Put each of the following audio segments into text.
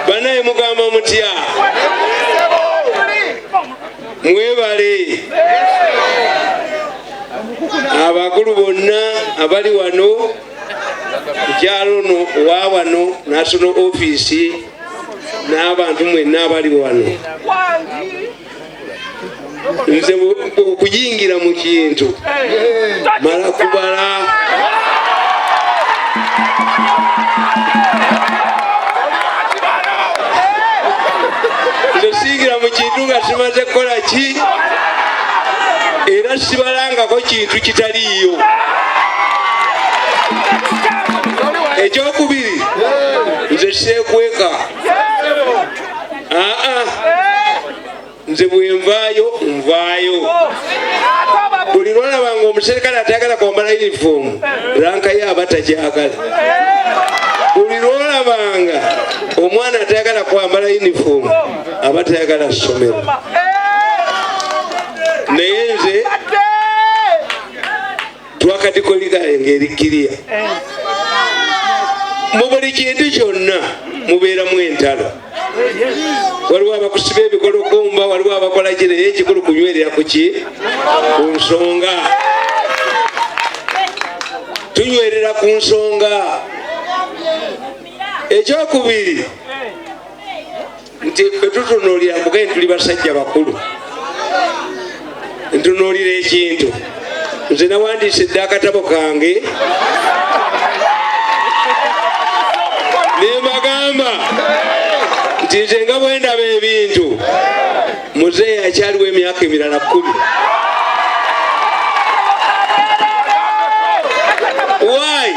banaye mugamba mutya mwebale abakulu bonna abali wano mukyalo no wa wano national office n'abantu mwenna abali wano nze okuyingira mu kintu mala kubala nze singira mu kintu nga simaze kukola ki era sibalangako kintu kitaliiyo. Ekyokubiri nze seekweka nze bwenvaayo nvaayo. Buli lwalabanga omuserikale atayagala kwambala uniform rankayo aba tagyagala. Buli lwalabanga omwana atayagala kwambala uniform aba tayagala ssomero. Naye nze twakadikoligale ng'erikirya mu buli kintu kyonna mubeeramu entalo. Waliwo abakusiba ebikolokomba, waliwo abakola ki, naye ekikulu kunywerera ku ki? Ku nsonga. Tunywerera ku nsonga. Ekyokubiri nti ffe tutunuulira mbugaye tuli basajja bakulu, ntunuulira ekintu. Nze nawandiisidde akatabo kange nembagamba nti nze nga bwe ndaba ebintu muzeeyi akyaliwo emyaka emirala 10. Why?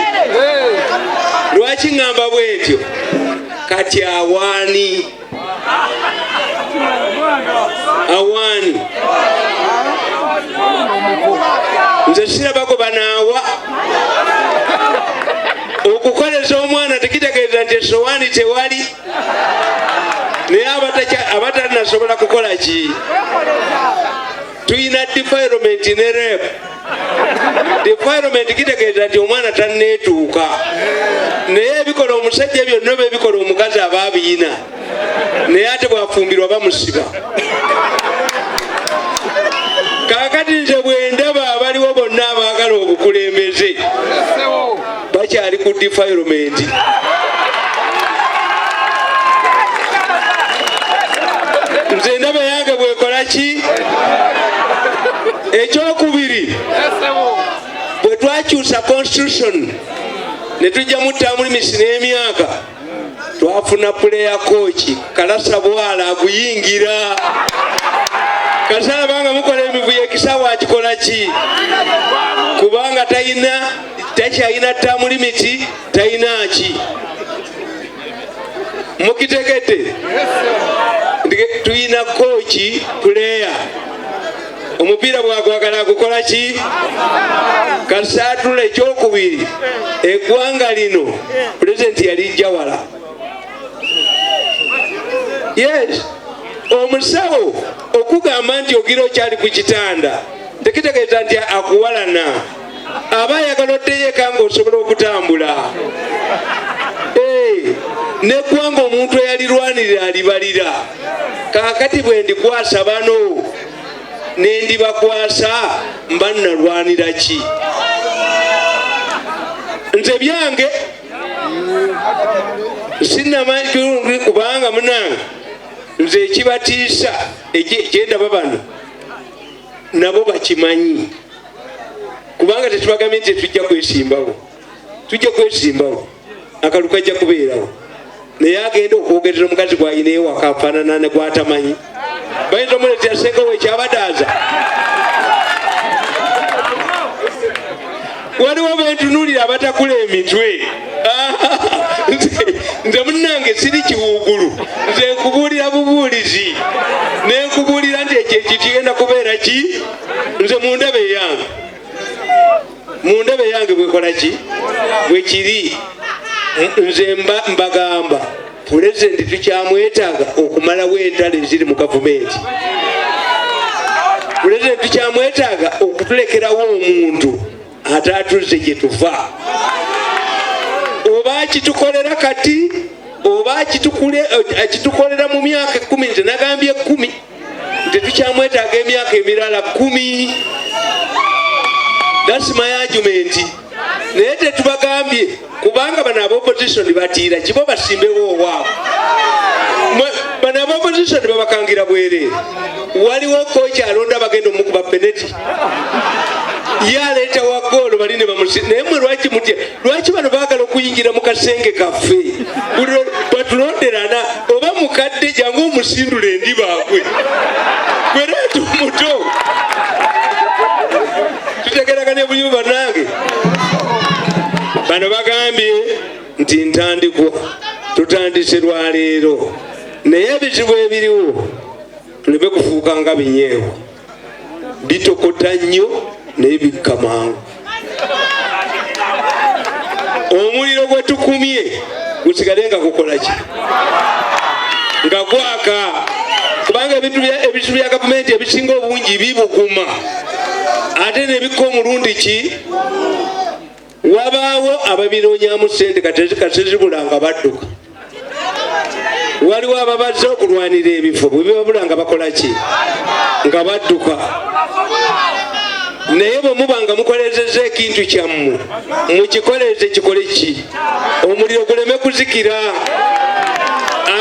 Lwaki ngamba bwetyo? Kati awaani nze sirabako banaawa. Okukoleza omwana tekitegeeza nti esowaani tewali, naye abatanasobola kukola ki? Tuyina defilement ne rep. Defilement kitegeeza nti omwana tanneetuuka, naye ebikola omusajja byonna bebikola omukazi aba abiyina, naye ate bwafumbirwa bamusiba. Kaakati nze bwe ndaba abaliwo bonna abaagala obukulembeze bakyali ku defilement. Nze ndaba yange bwekola ki? Ekyokubiri, bwe twakyusa constitution ne tujjamu Tamale Mirundi n'emyaka, twafuna player coach Kalasa Bwala aguyingira. Kasala banga mukola emivuyo ekisaawa akikola ki? Kubanga takyalina Tamale Mirundi, talina ki? Mukitegedde? Tuyina coach player, omupiira bwagwagala gukola ki? Kasatula. Ekyokubiri, eggwanga lino pulezidenti yali Jawala. Yes, omusawo okugamba nti ogira okyali ku kitanda tekitegeeza nti akuwalana. Aba ayagala oddeyo eka ng'osobola okutambula. Neggwanga omuntu eyalirwanirira alibalira. Kaakati bwe ndikwasa bano ne ndibakwasa mba nnalwanira ki? Nze byange sinnamanyi kubanga munange nze ekibatiisa ekyendaba bano nabo bakimanyi, kubanga tetubagambye nti tujja kwesimbawo. Tujja kwesimbawo, akalu kajja kubeerawo, naye agenda okwogerera omukazi gwayina ewaka afaanana ne gwatamanyi. Bayinza omuleetera sengawo ekyabadaaza. Waliwo bentunuulira abatakula emitwe. Nze munnange siri kiwuugulu, nze nkubuulira bubuulizi, ne nkubuulira nti ekyo kigenda kubeera ki? Nze mu ndebe yange bwekola ki? Bwe kiri. Nze mbagamba pulezidenti tukyamwetaaga okumalawo entalo eziri mu gavumenti. Pulezidenti tukyamwetaaga okutulekerawo omuntu ate atuzze gye tuva. Oba akitukolera kati oba akitukolera mu myaka 10 nze nagambye 10 tetukyamwetaaga emyaka emirala 10. That's my argument. Naye tetubagambye kubanga bano ab'opposition batiira kibo basimbewo owaabo. Bano ab'opposition babakangira bwereere. Waliwo kocha alonda bagenda omukuba penalty. Yaleeta wa goolo bali ne bamusinda. Naye mwe lwaki mutya? Lwaki bano baagala okuyingira mu kasenge kaffe? Batulonderana oba mukadde jangu omusindula endi baabwe. Kwereetu muto. Tutegeraganye bulimu bannange. Bano bagambye nti ntandikwa tutandise lwaleero. Naye ebizibu ebiriwo tuleme kufuuka nga binyeewo. Bitokota nnyo naye bikka mangu. Omuliro gwe tukumye gusigale nga gukola ki? Nga gwaka. Kubanga ebizibu bya gavumenti ebisinga obungi bibuguma. Ate ne bikka omulundi ki? Wabaawo ababinoonyaamu ssente kasizibula nga badduka. Waliwo ababazze okulwanira ebifo bwe bibabula nga bakola ki? Nga badduka. Naye bwe muba nga mukolezezza ekintu kyammwe mukikoleze kikole ki? Omuliro guleme kuzikira.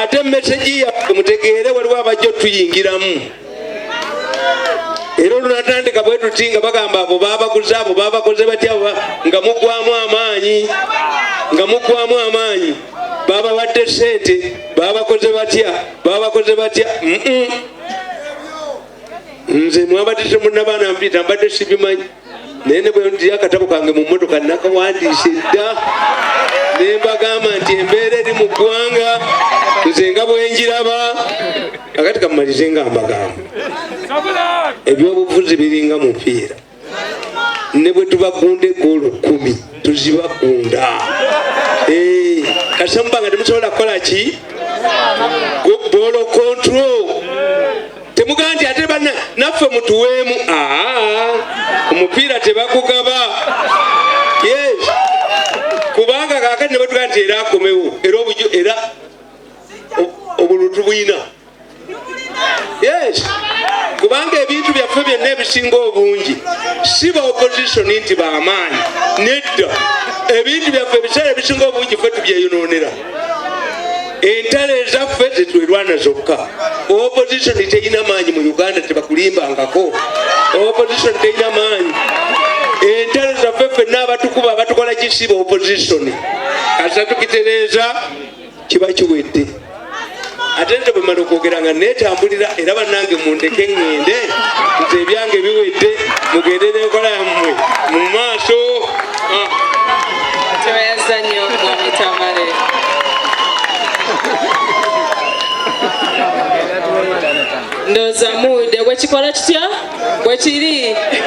Ate meseji yaffe mutegeere waliwo abajja otuyingiramu. Era olunatandika bwe tuti nga bagamba abo babaguze abo babakoze batya nga muggwamu amaanyi. Nga muggwamu amaanyi. Babawadde ssente babakoze batya. Nze mwabadde munnabaana mpita mbadde sibimanyi. Naye ne bwe ndi akatabo kange mu mmotoka nakawandiise dda. Ne mbagamba nti embeera eri mu ggwanga nze nga bwe njiraba. Akati kamumalize nga mbagamba. Ebyobufuzi biringa mupiira. Ne bwe tubagunda egoolo 10 tuzibagunda. Kasita mubanga temusobola kukola ki? Ball control. Temugaa nti ate banna naffe mutuweemu. Omupiira tebagugaba. Yes. Kubanga kaakati ne batugaa nti era akomewo. Era obulutu bwina. Yes. Kubanga ebintu byaffe byonna ebisinga obungi si ba opposition nti b'amaanyi. Nedda. Ebintu byaffe ebiseera ebisinga obungi ffe tubyeyonoonera. Entale ezaffe zetwerwana zokka. Opposition terina maanyi mu Uganda tebakulimbangako. Opposition terina maanyi. Entale zaffe ffenna abatukuba abatukola kisiba opposition. Kasa tukitereeza kiba kiwedde. Ate nze bwe mmala okwogera nga neetambulira era bannange mundeke ŋŋende nze ebyange biwedde mugende n'enkola yammwe mu maaso. Tebayaza nnyo Mwami Tamale. Ndowooza muwudde bwe kikola kitya? Bwe kiri.